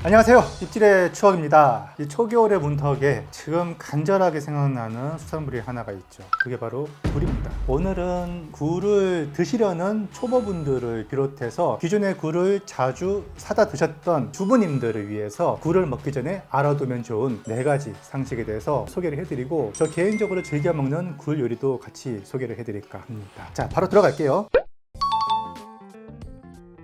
안녕하세요. 입질의 추억입니다. 이 초겨울의 문턱에 지금 간절하게 생각나는 수산물이 하나가 있죠. 그게 바로 굴입니다. 오늘은 굴을 드시려는 초보분들을 비롯해서 기존에 굴을 자주 사다 드셨던 주부님들을 위해서 굴을 먹기 전에 알아두면 좋은 4가지 상식에 대해서 소개를 해드리고, 저 개인적으로 즐겨 먹는 굴 요리도 같이 소개를 해드릴까 합니다. 자, 바로 들어갈게요.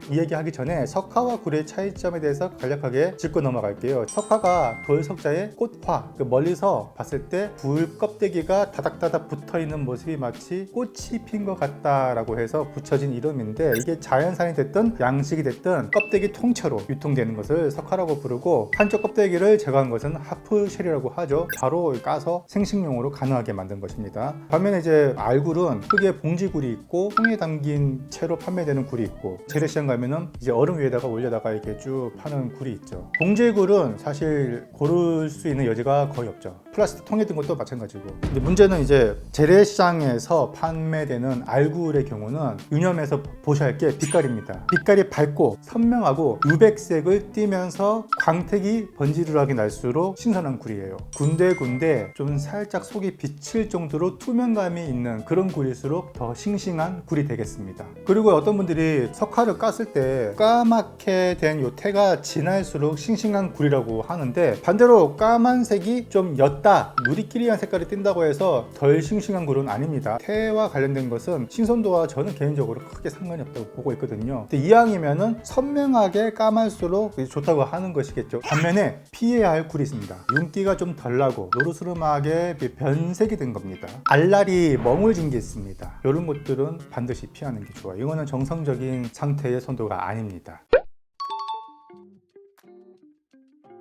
이 얘기하기 전에 석화와 굴의 차이점에 대해서 간략하게 짚고 넘어갈게요. 석화가 돌석자의 꽃화, 멀리서 봤을 때 굴 껍데기가 다닥다닥 붙어있는 모습이 마치 꽃이 핀 것 같다라고 해서 붙여진 이름인데, 이게 자연산이 됐든 양식이 됐든 껍데기 통째로 유통되는 것을 석화라고 부르고, 한쪽 껍데기를 제거한 것은 하프쉘이라고 하죠. 바로 까서 생식용으로 가능하게 만든 것입니다. 반면에 이제 알굴은 크게 봉지굴이 있고 통에 담긴 채로 판매되는 굴이 있고, 재래시장 가면은 이제 얼음 위에다가 올려다가 이렇게 쭉 파는 굴이 있죠. 봉지굴은 사실 고를 수 있는 여지가 거의 없죠. 플라스틱 통에 든 것도 마찬가지고. 근데 문제는 이제 재래시장에서 판매되는 알굴의 경우는 유념해서 보셔야 할 게 빛깔입니다. 빛깔이 밝고 선명하고 유백색을 띠면서 광택이 번지르르하게 날수록 신선한 굴이에요. 군데군데 좀 살짝 속이 비칠 정도로 투명감이 있는 그런 굴일수록 더 싱싱한 굴이 되겠습니다. 그리고 어떤 분들이 석화를 깠을 때 까맣게 된 요 태가 진할수록 싱싱한 굴이라고 하는데, 반대로 까만색이 좀 옅다, 누리끼리한 색깔이 띈다고 해서 덜 싱싱한 굴은 아닙니다. 태와 관련된 것은 신선도와 저는 개인적으로 크게 상관이 없다고 보고 있거든요. 근데 이왕이면은 선명하게 까말수록 좋다고 하는 것이겠죠. 반면에 피해야 할 굴이 있습니다. 윤기가 좀 덜 나고 노르스름하게 변색이 된 겁니다. 알알이 멍울진 게 있습니다. 이런 것들은 반드시 피하는 게 좋아요. 이거는 정상적인 상태의 선도가 아닙니다.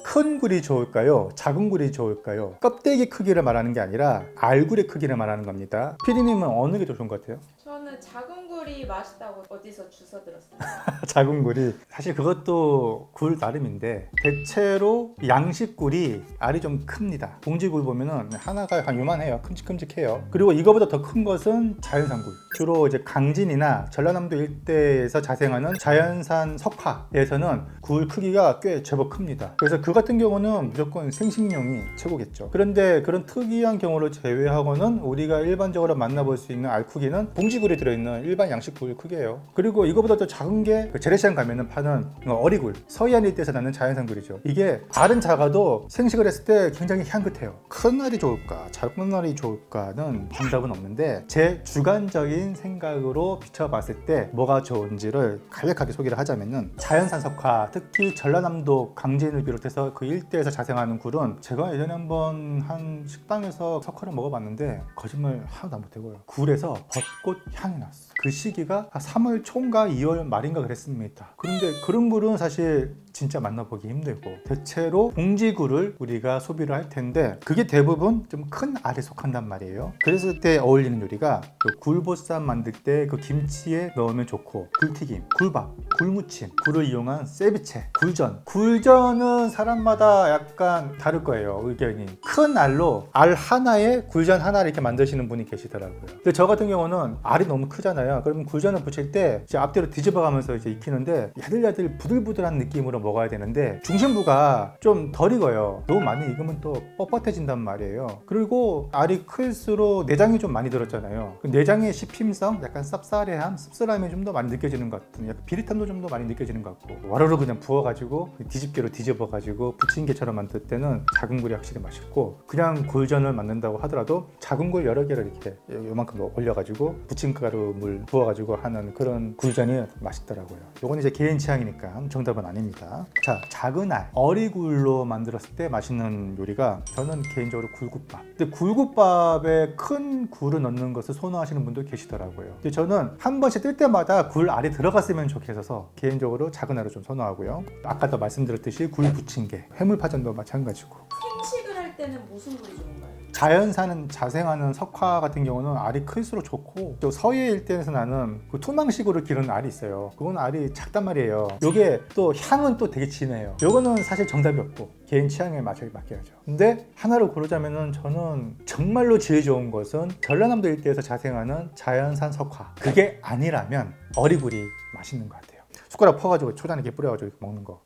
큰 굴이 좋을까요? 작은 굴이 좋을까요? 껍데기 크기를 말하는 게 아니라 알굴의 크기를 말하는 겁니다. 피디님은 어느 게 더 좋은 것 같아요? 저는 작은 굴이 맛있다고 어디서 주워 들었어요. 작은 굴이, 사실 그것도 굴 나름인데 대체로 양식굴이 알이 좀 큽니다. 봉지굴 보면은 하나가 한 요만해요. 큼직큼직해요. 그리고 이거보다 더 큰 것은 자연산굴. 주로 이제 강진이나 전라남도 일대에서 자생하는 자연산 석화에서는 굴 크기가 꽤 제법 큽니다. 그래서 그 같은 경우는 무조건 생식용이 최고겠죠. 그런데 그런 특이한 경우를 제외하고는 우리가 일반적으로 만나볼 수 있는 알 크기는 봉지굴에 들어있는 일반 양식굴 크기예요. 그리고 이거보다 더 작은 게 재래시장 가면은 파는 어리굴, 서해안 일대에서 나는 자연산 굴이죠. 이게 알은 작아도 생식을 했을 때 굉장히 향긋해요. 큰 알이 좋을까 작은 알이 좋을까는 정답은 없는데, 제 주관적인 생각으로 비춰봤을 때 뭐가 좋은지를 간략하게 소개를 하자면은, 자연산 석화, 특히 전라남도 강진을 비롯해서 그 일대에서 자생하는 굴은 제가 예전에 한번 한 식당에서 석화를 먹어봤는데 거짓말 하나도 안 못하고요. 굴에서 벚꽃 향이 났어. 그 시기가 3월 초인가 2월 말인가 그랬습니다. 그런데 그런 굴은 사실 진짜 만나보기 힘들고, 대체로 봉지굴을 우리가 소비를 할 텐데 그게 대부분 좀 큰 알에 속한단 말이에요. 그랬을 때 어울리는 요리가 그 굴보쌈 만들 때 그 김치에 넣으면 좋고, 굴튀김, 굴밥, 굴무침, 굴을 이용한 세비체, 굴전. 굴전은 사람마다 약간 다를 거예요, 의견이. 큰 알로 알 하나에 굴전 하나를 이렇게 만드시는 분이 계시더라고요. 근데 저 같은 경우는 알이 너무 크잖아요. 그러면 굴전을 부칠 때 이제 앞뒤로 뒤집어 가면서 이제 익히는데 야들야들 부들부들한 느낌으로 먹어야 되는데 중심부가 좀 덜 익어요. 너무 많이 익으면 또 뻣뻣해진단 말이에요. 그리고 알이 클수록 내장이 좀 많이 들었잖아요. 그 내장의 씹힘성, 약간 쌉싸래함, 씁쓸함이 좀 더 많이 느껴지는 것 같은, 약간 비릿함도 좀 더 많이 느껴지는 것 같고, 와르르 그냥 부어가지고 뒤집개로 뒤집어가지고 부침개처럼 만들 때는 작은 굴이 확실히 맛있고, 그냥 굴전을 만든다고 하더라도 작은 굴 여러 개를 이렇게 요만큼 올려가지고 부침가루 물 부어가지고 하는 그런 굴전이 맛있더라고요. 요건 이제 개인 취향이니까 정답은 아닙니다. 자, 작은 알, 어리굴로 만들었을 때 맛있는 요리가 저는 개인적으로 굴국밥. 근데 굴국밥에 큰 굴을 넣는 것을 선호하시는 분도 계시더라고요. 근데 저는 한 번씩 뜰 때마다 굴 알이 들어갔으면 좋겠어서 개인적으로 작은 알을 좀 선호하고요. 아까도 말씀드렸듯이 굴 부침개, 해물파전도 마찬가지고. 생식을 할 때는 무슨 굴이 좋은가요? 자연산 자생하는 석화 같은 경우는 알이 클수록 좋고, 또 서해 일대에서 나는 그 투망식으로 기르는 알이 있어요. 그건 알이 작단 말이에요. 요게 또 향은 또 되게 진해요. 요거는 사실 정답이 없고 개인 취향에 맞게 맡겨야죠. 근데 하나를 고르자면은 저는 정말로 제일 좋은 것은 전라남도 일대에서 자생하는 자연산 석화. 그게 아니라면 어리굴이 맛있는 것 같아요. 숟가락 퍼가지고 초장 이렇게 뿌려가지고 먹는 거.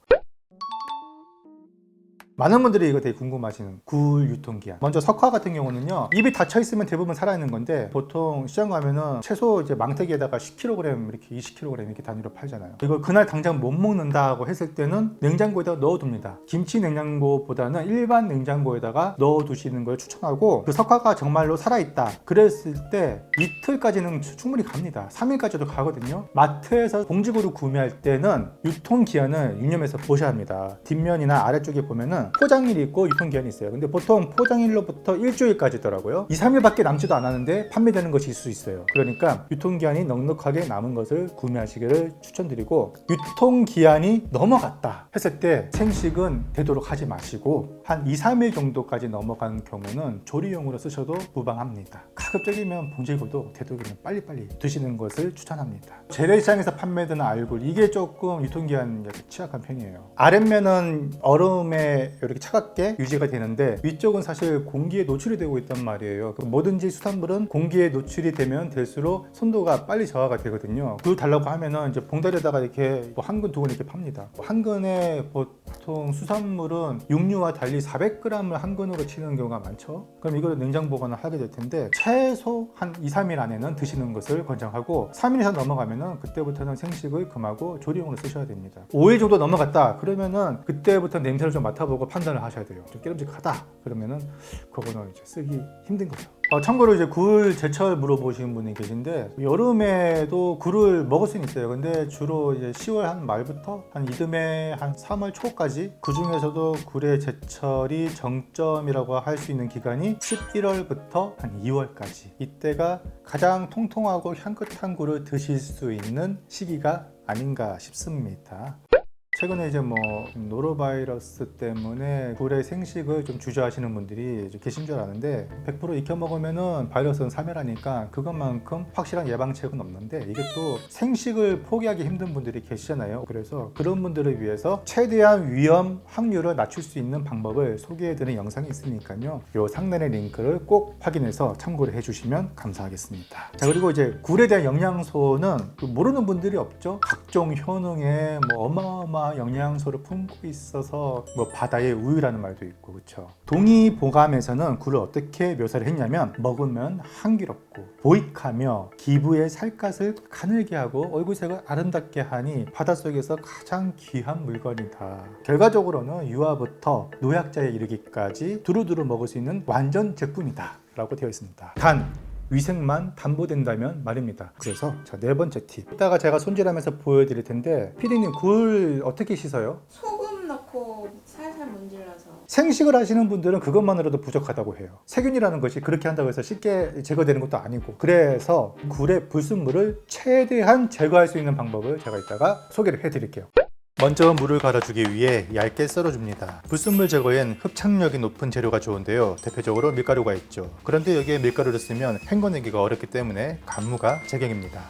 많은 분들이 이거 되게 궁금하시는 굴 유통기한. 먼저 석화 같은 경우는요, 입이 닫혀 있으면 대부분 살아있는 건데 보통 시장 가면은 채소 이제 망태기에다가 10kg 이렇게 20kg 이렇게 단위로 팔잖아요. 이걸 그날 당장 못 먹는다고 했을 때는 냉장고에다 넣어둡니다. 김치 냉장고보다는 일반 냉장고에다가 넣어두시는 걸 추천하고, 그 석화가 정말로 살아있다 그랬을 때 이틀까지는 충분히 갑니다. 3일까지도 가거든요. 마트에서 봉지구로 구매할 때는 유통기한을 유념해서 보셔야 합니다. 뒷면이나 아래쪽에 보면은 포장일이 있고 유통기한이 있어요. 근데 보통 포장일로부터 일주일까지더라고요. 2, 3일밖에 남지도 않았는데 판매되는 것일 수 있어요. 그러니까 유통기한이 넉넉하게 남은 것을 구매하시기를 추천드리고, 유통기한이 넘어갔다 했을 때 생식은 되도록 하지 마시고 한 2, 3일 정도까지 넘어간 경우는 조리용으로 쓰셔도 무방합니다. 가급적이면 봉지구도 되도록이면 빨리빨리 드시는 것을 추천합니다. 재래시장에서 판매되는 알굴, 이게 조금 유통기한 취약한 편이에요. 아랫면은 얼음에 이렇게 차갑게 유지가 되는데 위쪽은 사실 공기에 노출이 되고 있단 말이에요. 뭐든지 수산물은 공기에 노출이 되면 될수록 손도가 빨리 저하가 되거든요. 그걸 달라고 하면은 이제 봉다리에다가 이렇게 뭐 한 근, 두 근 이렇게 팝니다. 한 근에 보통 수산물은 육류와 달리 400g을 한 근으로 치는 경우가 많죠. 그럼 이걸 냉장 보관을 하게 될 텐데 최소 한 2, 3일 안에는 드시는 것을 권장하고, 3일 이상 넘어가면은 그때부터는 생식을 금하고 조리용으로 쓰셔야 됩니다. 5일 정도 넘어갔다 그러면은 그때부터 냄새를 좀 맡아보고 판단을 하셔야 돼요. 좀 깨름직하다 그러면은 그거는 이제 쓰기 힘든 거죠. 참고로 이제 굴 제철 물어보시는 분이 계신데, 여름에도 굴을 먹을 수는 있어요. 근데 주로 이제 10월 한 말부터 한 이듬해 한 3월 초까지, 그 중에서도 굴의 제철이 정점이라고 할 수 있는 기간이 11월부터 한 2월까지, 이때가 가장 통통하고 향긋한 굴을 드실 수 있는 시기가 아닌가 싶습니다. 최근에 이제 뭐 노로바이러스 때문에 굴의 생식을 좀 주저하시는 분들이 계신 줄 아는데, 100% 익혀 먹으면은 바이러스는 사멸하니까 그것만큼 확실한 예방책은 없는데, 이게 또 생식을 포기하기 힘든 분들이 계시잖아요. 그래서 그런 분들을 위해서 최대한 위험 확률을 낮출 수 있는 방법을 소개해드리는 영상이 있으니까요, 이 상단의 링크를 꼭 확인해서 참고를 해주시면 감사하겠습니다. 자, 그리고 이제 굴에 대한 영양소는 모르는 분들이 없죠. 각종 효능에 뭐 어마어마한 영양소를 품고 있어서 뭐 바다의 우유라는 말도 있고, 그렇죠. 동의보감에서는 굴을 어떻게 묘사를 했냐면, 먹으면 향기롭고 보익하며 기부의 살갗을 가늘게 하고 얼굴색을 아름답게 하니 바닷속에서 가장 귀한 물건이다. 결과적으로는 유아부터 노약자에 이르기까지 두루두루 먹을 수 있는 완전 제품이다 라고 되어 있습니다. 단 위생만 담보된다면 말입니다. 그래서 자, 네 번째 팁, 이따가 제가 손질하면서 보여드릴 텐데, 피디님 굴 어떻게 씻어요? 소금 넣고 살살 문질러서. 생식을 하시는 분들은 그것만으로도 부족하다고 해요. 세균이라는 것이 그렇게 한다고 해서 쉽게 제거되는 것도 아니고, 그래서 굴의 불순물을 최대한 제거할 수 있는 방법을 제가 이따가 소개를 해드릴게요. 먼저 물을 갈아주기 위해 얇게 썰어줍니다. 불순물 제거엔 흡착력이 높은 재료가 좋은데요, 대표적으로 밀가루가 있죠. 그런데 여기에 밀가루를 쓰면 헹궈내기가 어렵기 때문에 간무가 제격입니다.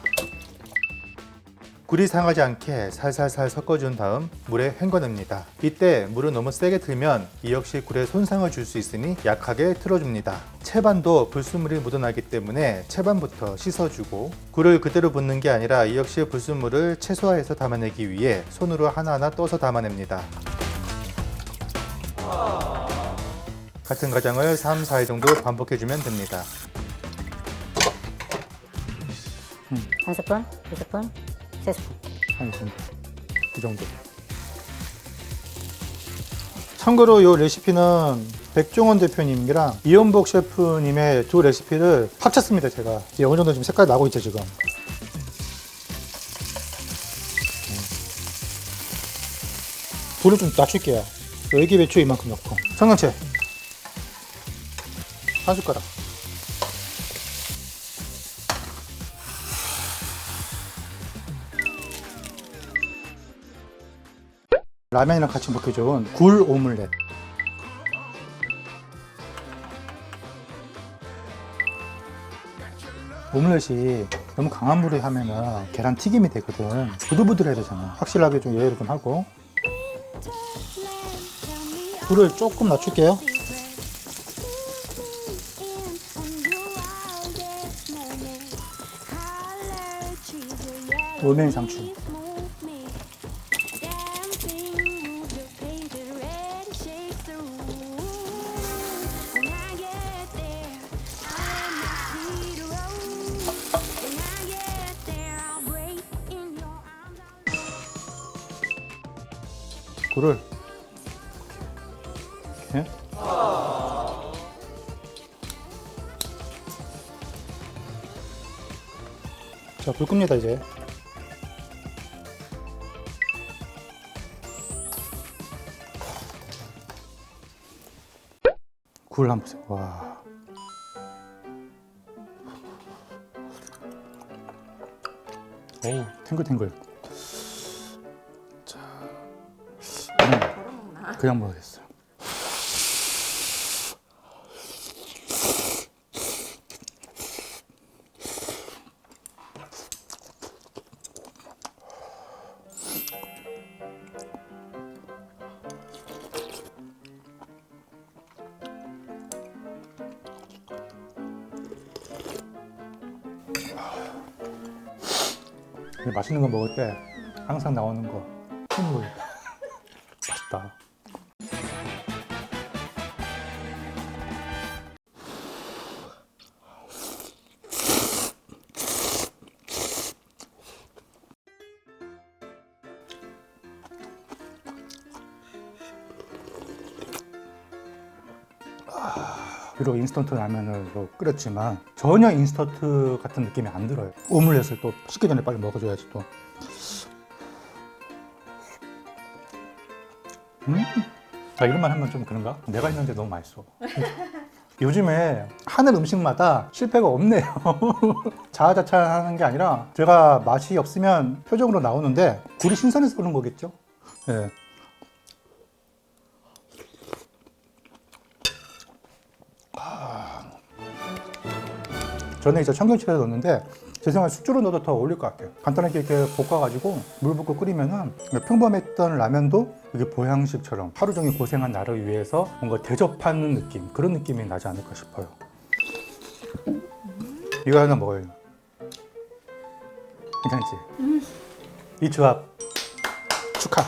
굴이 상하지 않게 살살살 섞어준 다음 물에 헹궈냅니다. 이때 물을 너무 세게 틀면 이 역시 굴에 손상을 줄 수 있으니 약하게 틀어줍니다. 채반도 불순물이 묻어나기 때문에 채반부터 씻어주고, 굴을 그대로 붓는 게 아니라 이 역시 불순물을 최소화해서 담아내기 위해 손으로 하나하나 떠서 담아냅니다. 같은 과정을 3, 4일 정도 반복해주면 됩니다. 한 스푼, 두 스푼, 세 스푼. 한 스푼, 이 정도. 참고로 이 레시피는 백종원 대표님이랑 이연복 셰프님의 두 레시피를 합쳤습니다. 제가 이제 어느 정도 지금 색깔 나고 있죠 지금. 불을 좀 낮출게요. 열기 배추 이만큼 넣고, 청양채 한 숟가락, 라면이랑 같이 먹기 좋은 굴 오믈렛. 오믈렛이 너무 강한 불에 하면은 계란 튀김이 되거든. 부들부들해야 되잖아. 확실하게 좀 예외를 좀 하고. 불을 조금 낮출게요. 로맨 상추. 굴을 이렇게. 자, 불 끕니다 이제. 굴 한번 보세요. 와. 오, 탱글탱글. 자, 그냥 먹어야겠어요. 맛있는 거 먹을 때 항상 나오는 거 콩물. 맛있다. 비록 인스턴트 라면으로 끓였지만 전혀 인스턴트 같은 느낌이 안 들어요. 오믈렛을 또 식기 전에 빨리 먹어줘야지 또. 이런 말 하면 좀 그런가? 내가 있는데 너무 맛있어. 요즘에 하는 음식마다 실패가 없네요. 자아자찬하는 게 아니라 제가 맛이 없으면 표정으로 나오는데 굴이 신선해서 그런 거겠죠? 네. 저는 이제 청경채를 넣었는데 제 생각에 숙주를 넣어도 더 어울릴 것 같아요. 간단하게 이렇게 볶아가지고 물 붓고 끓이면은 평범했던 라면도 이게 보양식처럼 하루 종일 고생한 나를 위해서 뭔가 대접하는 느낌, 그런 느낌이 나지 않을까 싶어요. 이거 하나 먹어요. 괜찮지? 이 조합 축하!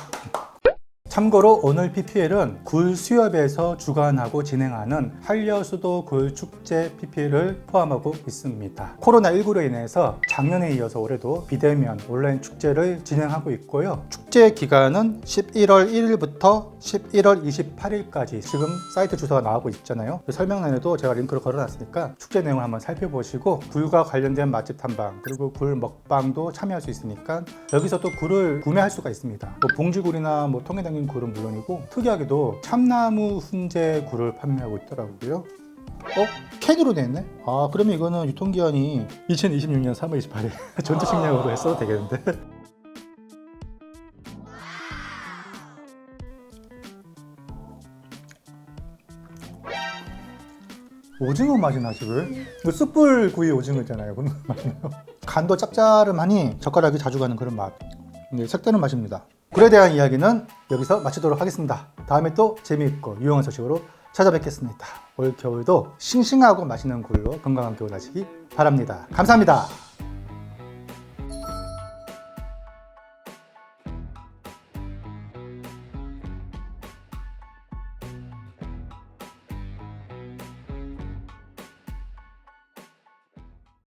참고로 오늘 PPL은 굴 수협에서 주관하고 진행하는 한려수도 굴 축제 PPL을 포함하고 있습니다. 코로나19로 인해서 작년에 이어서 올해도 비대면 온라인 축제를 진행하고 있고요. 축제 기간은 11월 1일부터 11월 28일까지 지금 사이트 주소가 나오고 있잖아요. 설명란에도 제가 링크를 걸어놨으니까 축제 내용을 한번 살펴보시고 굴과 관련된 맛집 탐방 그리고 굴 먹방도 참여할 수 있으니까 여기서 또 굴을 구매할 수가 있습니다. 뭐 봉지굴이나 뭐 통에 담긴 굴은 물론이고 특이하게도 참나무 훈제 굴을 판매하고 있더라고요. 캔으로 냈네? 아, 그러면 이거는 유통기한이 2026년 3월 28일 전체 식량으로 했어도 되겠는데? 오징어 맛이 나지 왜? 이거 숯불 구이 오징어 있잖아요. 그런 맛이 나요. 간도 짭짤하니 젓가락이 자주 가는 그런 맛. 이게 색다른 맛입니다. 굴에 대한 이야기는 여기서 마치도록 하겠습니다. 다음에 또 재미있고 유용한 소식으로 찾아뵙겠습니다. 올 겨울도 싱싱하고 맛있는 굴로 건강한 겨울 하시기 바랍니다. 감사합니다.